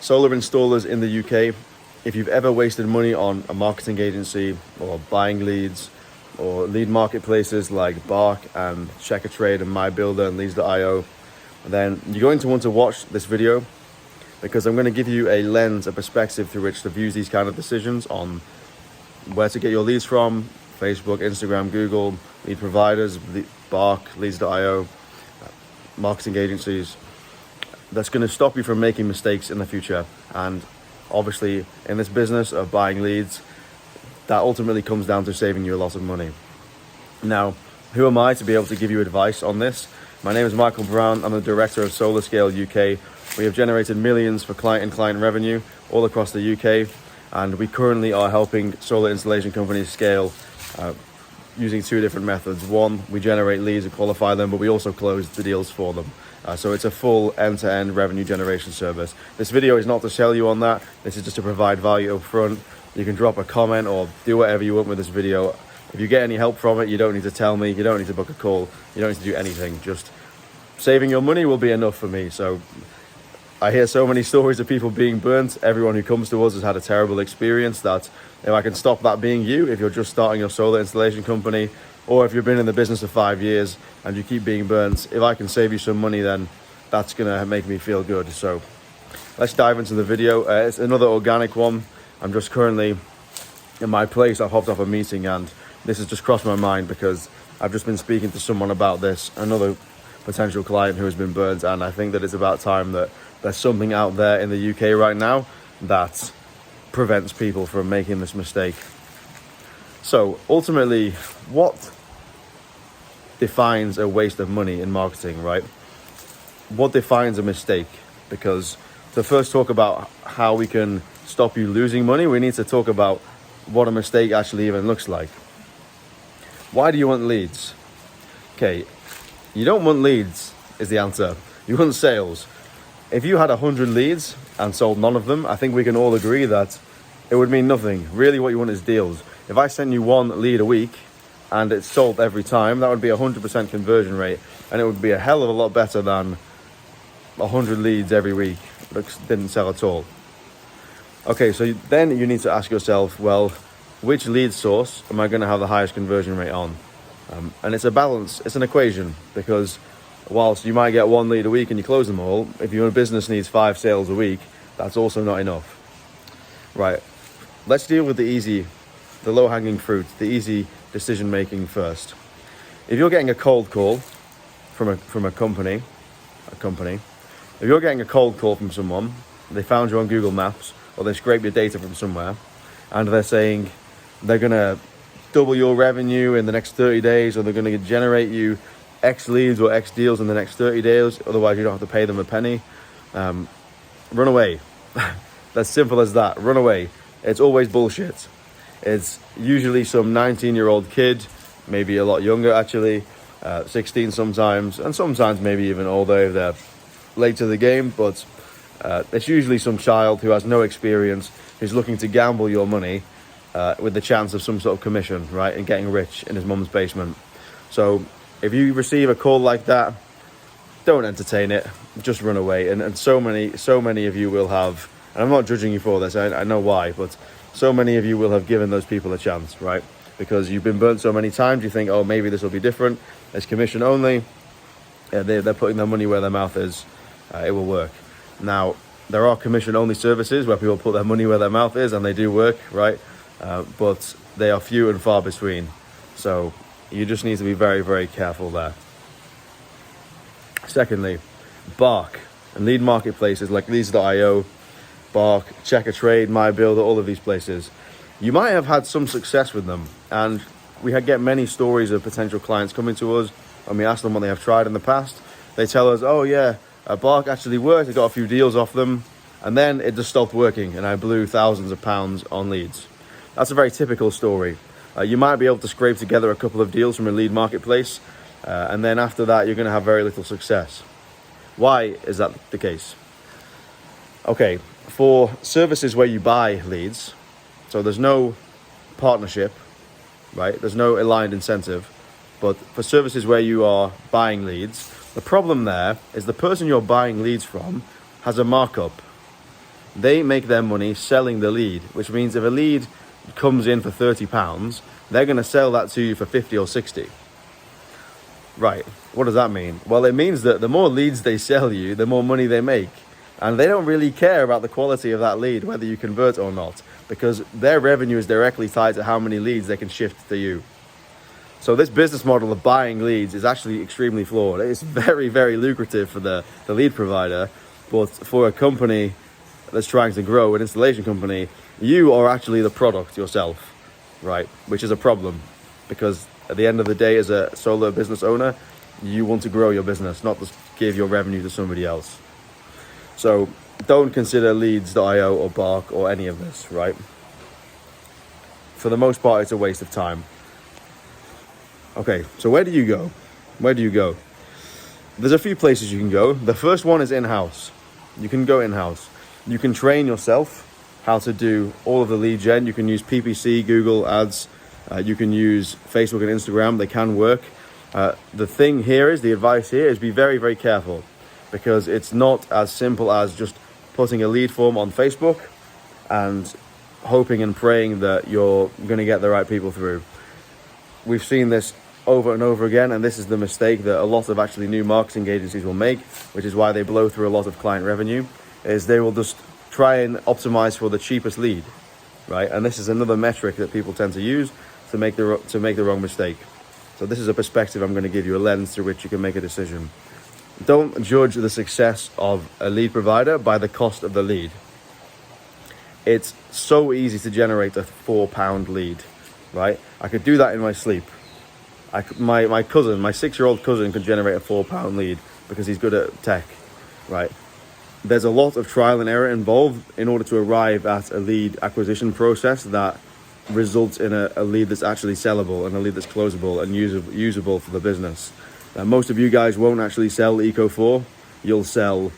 solar installers in the UK, if you've ever wasted money on a marketing agency or buying leads or lead marketplaces like Bark and Check a Trade and MyBuilder and Leads.io, then you're going to want to watch this video, because I'm going to give you a lens, a perspective through which to view these kind of decisions on where to get your leads from: Facebook, Instagram, Google, lead providers, Bark, Leads.io, marketing agencies. That's going to stop you from making mistakes in the future. And obviously, in this business of buying leads, that ultimately comes down to saving you a lot of money. Now, who am I to be able to give you advice on this? My name is Michael Brown. I'm the director of Solar Scale UK. We have generated millions for client revenue all across the UK, and we currently are helping solar installation companies scale using two different methods. One, we generate leads and qualify them, but we also close the deals for them. So it's a full end-to-end revenue generation service. This video is not to sell you on that. This is just to provide value up front. You can drop a comment or do whatever you want with this video. If you get any help from it, you don't need to tell me, you don't need to book a call, you don't need to do anything. Just saving your money will be enough for me. So I hear so many stories of people being burnt. Everyone who comes to us has had a terrible experience. That if I can stop that being you, if you're just starting your solar installation company, or if you've been in the business for 5 years and you keep being burnt, if I can save you some money, then that's gonna make me feel good. So let's dive into the video. It's another organic one. I'm just currently in my place. I've hopped off a meeting and this has just crossed my mind because I've just been speaking to someone about this, another potential client who has been burnt, and I think that it's about time that there's something out there in the UK right now that prevents people from making this mistake. So ultimately, what defines a waste of money in marketing, right? What defines a mistake? Because to first talk about how we can stop you losing money, we need to talk about what a mistake actually even looks like. Why do you want leads? Okay, you don't want leads is the answer. You want sales. If you had 100 leads and sold none of them, I think we can all agree that it would mean nothing. Really what you want is deals. If I send you one lead a week and it's sold every time, that would be 100% conversion rate, and it would be a hell of a lot better than 100 leads every week that didn't sell at all. Okay, so then you need to ask yourself, well, which lead source am I going to have the highest conversion rate on? And it's a balance, it's an equation, because whilst you might get one lead a week and you close them all, if your business needs 5 sales a week, that's also not enough. Right, let's deal with the low-hanging fruit, the easy decision-making first. If you're getting a cold call from a company, if you're getting a cold call from someone, they found you on Google Maps, or they scrape your data from somewhere, and they're saying they're going to double your revenue in the next 30 days, or they're going to generate you X leads or X deals in the next 30 days, otherwise you don't have to pay them a penny, run away. That's simple as that. Run away. It's always bullshit. It's usually some 19-year-old kid, maybe a lot younger actually, 16 sometimes, and sometimes maybe even older if they're late to the game, but it's usually some child who has no experience, who's looking to gamble your money with the chance of some sort of commission, right, and getting rich in his mum's basement. So if you receive a call like that, don't entertain it, just run away. And so many of you will have, and I'm not judging you for this, I know why, but so many of you will have given those people a chance, right? Because you've been burnt so many times, you think, oh, maybe this will be different, it's commission only, they're putting their money where their mouth is, it will work. Now, there are commission only services where people put their money where their mouth is, and they do work, right? But they are few and far between. So you just need to be very, very careful there. Secondly, Bark and lead marketplaces like Leads.io, Bark, Check a Trade, MyBuilder, all of these places. You might have had some success with them, and we get many stories of potential clients coming to us, and we ask them what they have tried in the past. They tell us, oh yeah, Bark actually worked, I got a few deals off them, and then it just stopped working, and I blew thousands of pounds on leads. That's a very typical story. You might be able to scrape together a couple of deals from a lead marketplace, and then after that, you're going to have very little success. Why is that the case? Okay, for services where you buy leads, so there's no partnership, right? There's no aligned incentive. But for services where you are buying leads, the problem there is the person you're buying leads from has a markup. They make their money selling the lead, which means if a lead comes in for £30, they're going to sell that to you for 50 or 60. Right, what does that mean? Well, it means that the more leads they sell you, the more money they make. And they don't really care about the quality of that lead, whether you convert or not, because their revenue is directly tied to how many leads they can shift to you. So this business model of buying leads is actually extremely flawed. It's very, very lucrative for the lead provider, but for a company that's trying to grow, an installation company, you are actually the product yourself, right? Which is a problem, because at the end of the day, as a solo business owner, you want to grow your business, not just give your revenue to somebody else. So don't consider Leads.io or Bark or any of this, right? For the most part, it's a waste of time. Okay, so where do you go? Where do you go? There's a few places you can go. The first one is in-house. You can go in-house. You can train yourself how to do all of the lead gen. You can use PPC, Google Ads. You can use Facebook and Instagram. They can work. The thing here is, the advice here is be very, very careful, because it's not as simple as just putting a lead form on Facebook and hoping and praying that you're going to get the right people through. We've seen this over and over again, and this is the mistake that a lot of actually new marketing agencies will make, which is why they blow through a lot of client revenue, is they will just try and optimize for the cheapest lead, right? And this is another metric that people tend to use to make the wrong mistake. So this is a perspective I'm going to give you, a lens through which you can make a decision. Don't judge the success of a lead provider by the cost of the lead. It's so easy to generate a £4 lead, right? I could do that in my sleep. My cousin, my 6-year-old cousin, could generate a £4 lead because he's good at tech, right? There's a lot of trial and error involved in order to arrive at a lead acquisition process that results in a lead that's actually sellable and a lead that's closable and usable for the business. Most of you guys won't actually sell Eco4. You'll sell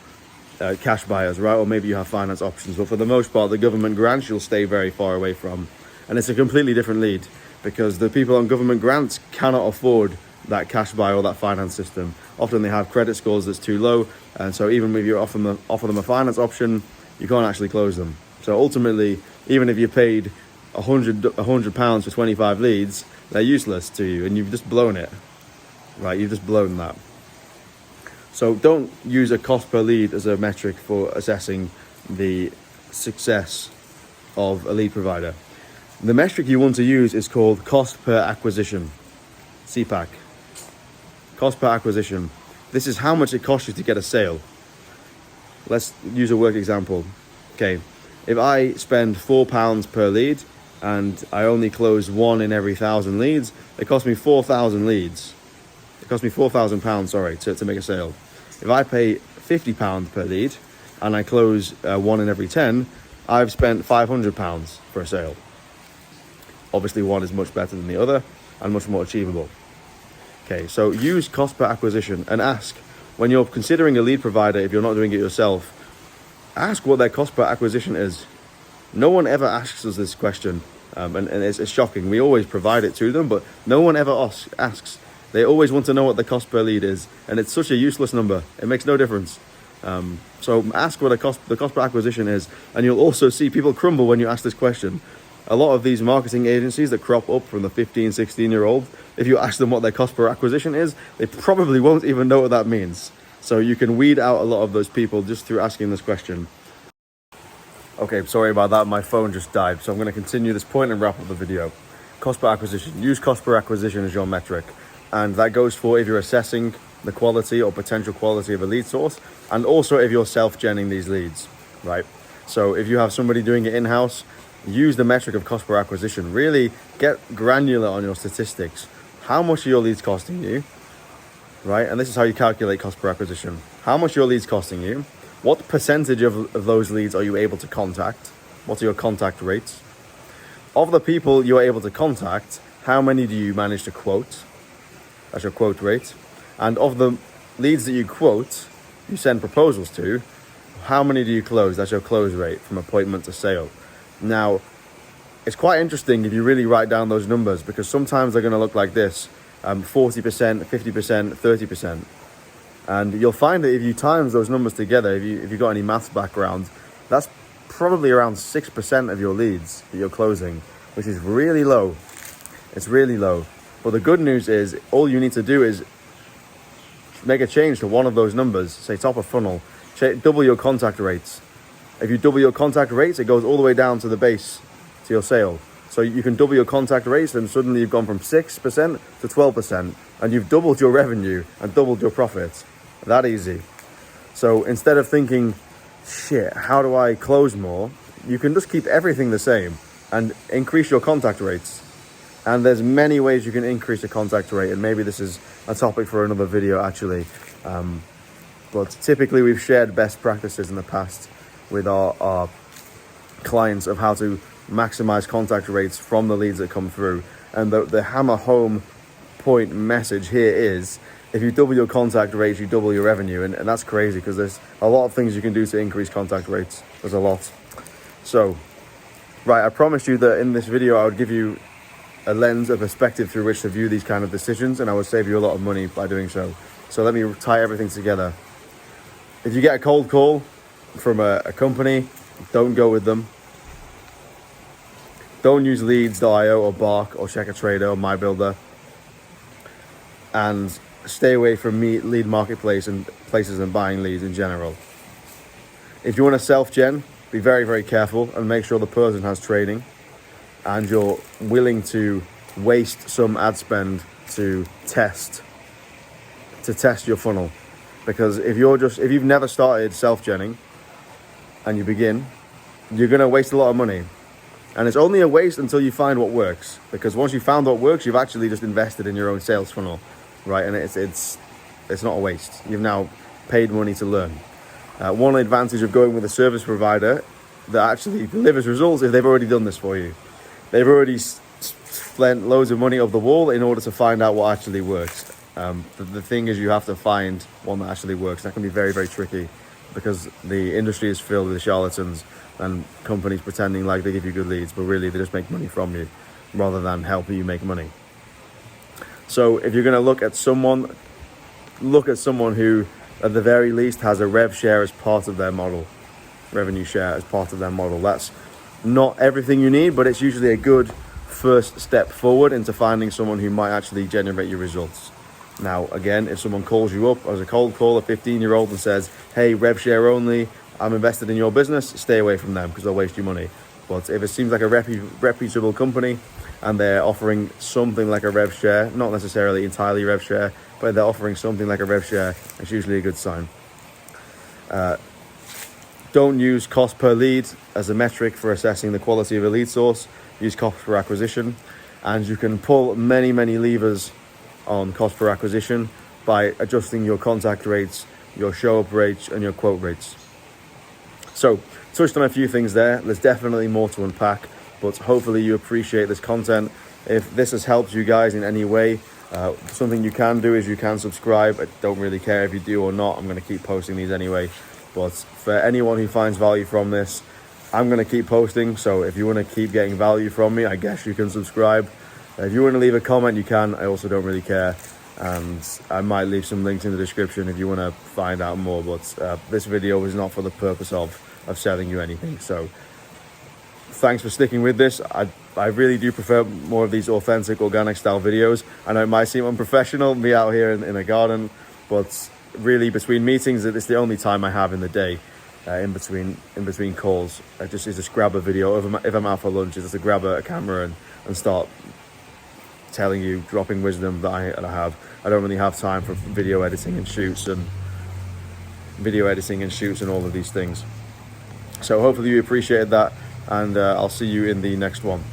cash buyers, right? Or maybe you have finance options. But for the most part, the government grants you'll stay very far away from. And it's a completely different lead, because the people on government grants cannot afford that cash buy or that finance system. Often they have credit scores that's too low. And so even if you offer them a finance option, you can't actually close them. So ultimately, even if you paid £100 for 25 leads, they're useless to you, and you've just blown it, right? You've just blown that. So don't use a cost per lead as a metric for assessing the success of a lead provider. The metric you want to use is called cost per acquisition, CPAC. Cost per acquisition. This is how much it costs you to get a sale. Let's use a work example. Okay, if I spend £4 per lead and I only close 1 in every 1,000 leads, it costs me 4,000 leads. It costs me £4,000, sorry, to make a sale. If I pay £50 per lead and I close 1 in every 10, I've spent £500 for a sale. Obviously, one is much better than the other and much more achievable. Okay, so use cost per acquisition and ask, when you're considering a lead provider, if you're not doing it yourself, ask what their cost per acquisition is. No one ever asks us this question, and it's shocking. We always provide it to them, but no one ever asks. They always want to know what the cost per lead is, and it's such a useless number. It makes no difference. So ask what the cost per acquisition is, and you'll also see people crumble when you ask this question. A lot of these marketing agencies that crop up from the 15, 16-year-old, if you ask them what their cost per acquisition is, they probably won't even know what that means. So you can weed out a lot of those people just through asking this question. Okay, sorry about that. My phone just died. So I'm going to continue this point and wrap up the video. Cost per acquisition. Use cost per acquisition as your metric. And that goes for if you're assessing the quality or potential quality of a lead source, and also if you're self-genning these leads, right? So if you have somebody doing it in-house, use the metric of cost per acquisition. Really get granular on your statistics. How much are your leads costing you, right? And this is how you calculate cost per acquisition. How much are your leads costing you? What percentage of those leads are you able to contact? What are your contact rates? Of the people you're able to contact, how many do you manage to quote? That's your quote rate. And of the leads that you quote, you send proposals to, how many do you close? That's your close rate from appointment to sale. Now, it's quite interesting if you really write down those numbers, because sometimes they're going to look like this, 40%, 50%, 30%. And you'll find that if you times those numbers together, if you've got any maths background, that's probably around 6% of your leads that you're closing, which is really low. It's really low. But the good news is all you need to do is make a change to one of those numbers, say top of funnel, double your contact rates. If you double your contact rates, it goes all the way down to the base, to your sale. So you can double your contact rates, and suddenly you've gone from 6% to 12%, and you've doubled your revenue and doubled your profits. That easy. So instead of thinking, shit, how do I close more? You can just keep everything the same and increase your contact rates. And there's many ways you can increase the contact rate, and maybe this is a topic for another video actually. But typically we've shared best practices in the past with our clients of how to maximize contact rates from the leads that come through. And the hammer home point message here is, if you double your contact rates, you double your revenue. And that's crazy, because there's a lot of things you can do to increase contact rates. There's a lot. So, right, I promised you that in this video I would give you a lens, a perspective through which to view these kind of decisions, and I would save you a lot of money by doing so. So let me tie everything together. If you get a cold call from a company, don't go with them. Don't use Leads.io or Bark or Check a Trader or MyBuilder. And stay away from lead marketplace and places and buying leads in general. If you want to self-gen, be very, very careful and make sure the person has training and you're willing to waste some ad spend to test your funnel. Because if you've never started self-genning and you begin, you're going to waste a lot of money. And it's only a waste until you find what works. Because once you've found what works, you've actually just invested in your own sales funnel, right? And it's not a waste. You've now paid money to learn. One advantage of going with a service provider that actually delivers results is they've already done this for you. They've already spent loads of money up the wall in order to find out what actually works. The thing is, you have to find one that actually works. That can be very, very tricky, because the industry is filled with charlatans and companies pretending like they give you good leads, but really they just make money from you rather than helping you make money. So if you're going to look at someone who at the very least has a rev share as part of their model, revenue share as part of their model. That's not everything you need, but it's usually a good first step forward into finding someone who might actually generate your results. Now, again, if someone calls you up as a cold call, a 15-year-old, and says, hey, rev share only, I'm invested in your business, stay away from them because they'll waste your money. But if it seems like a reputable company and they're offering something like a rev share, not necessarily entirely rev share, but they're offering something like a rev share, it's usually a good sign. Don't use cost per lead as a metric for assessing the quality of a lead source. Use cost per acquisition, and you can pull many, many levers on cost per acquisition by adjusting your contact rates, your show up rates, and your quote rates. So, touched on a few things there. There's definitely more to unpack, but hopefully you appreciate this content. If this has helped you guys in any way, something you can do is you can subscribe. I don't really care if you do or not. I'm going to keep posting these anyway. But for anyone who finds value from this, I'm going to keep posting. So if you want to keep getting value from me, I guess you can subscribe. If you want to leave a comment, you can. I also don't really care. And I might leave some links in the description if you want to find out more. But this video is not for the purpose of selling you anything. So thanks for sticking with this. I really do prefer more of these authentic, organic style videos. I know it might seem unprofessional, me out here in a garden, but really between meetings, it's the only time I have in the day. In between calls, I just grab a video. If I'm out for lunch, just to grab a camera and start telling you, dropping wisdom that I have. I don't really have time for video editing and shoots and all of these things. So hopefully you appreciated that, and I'll see you in the next one.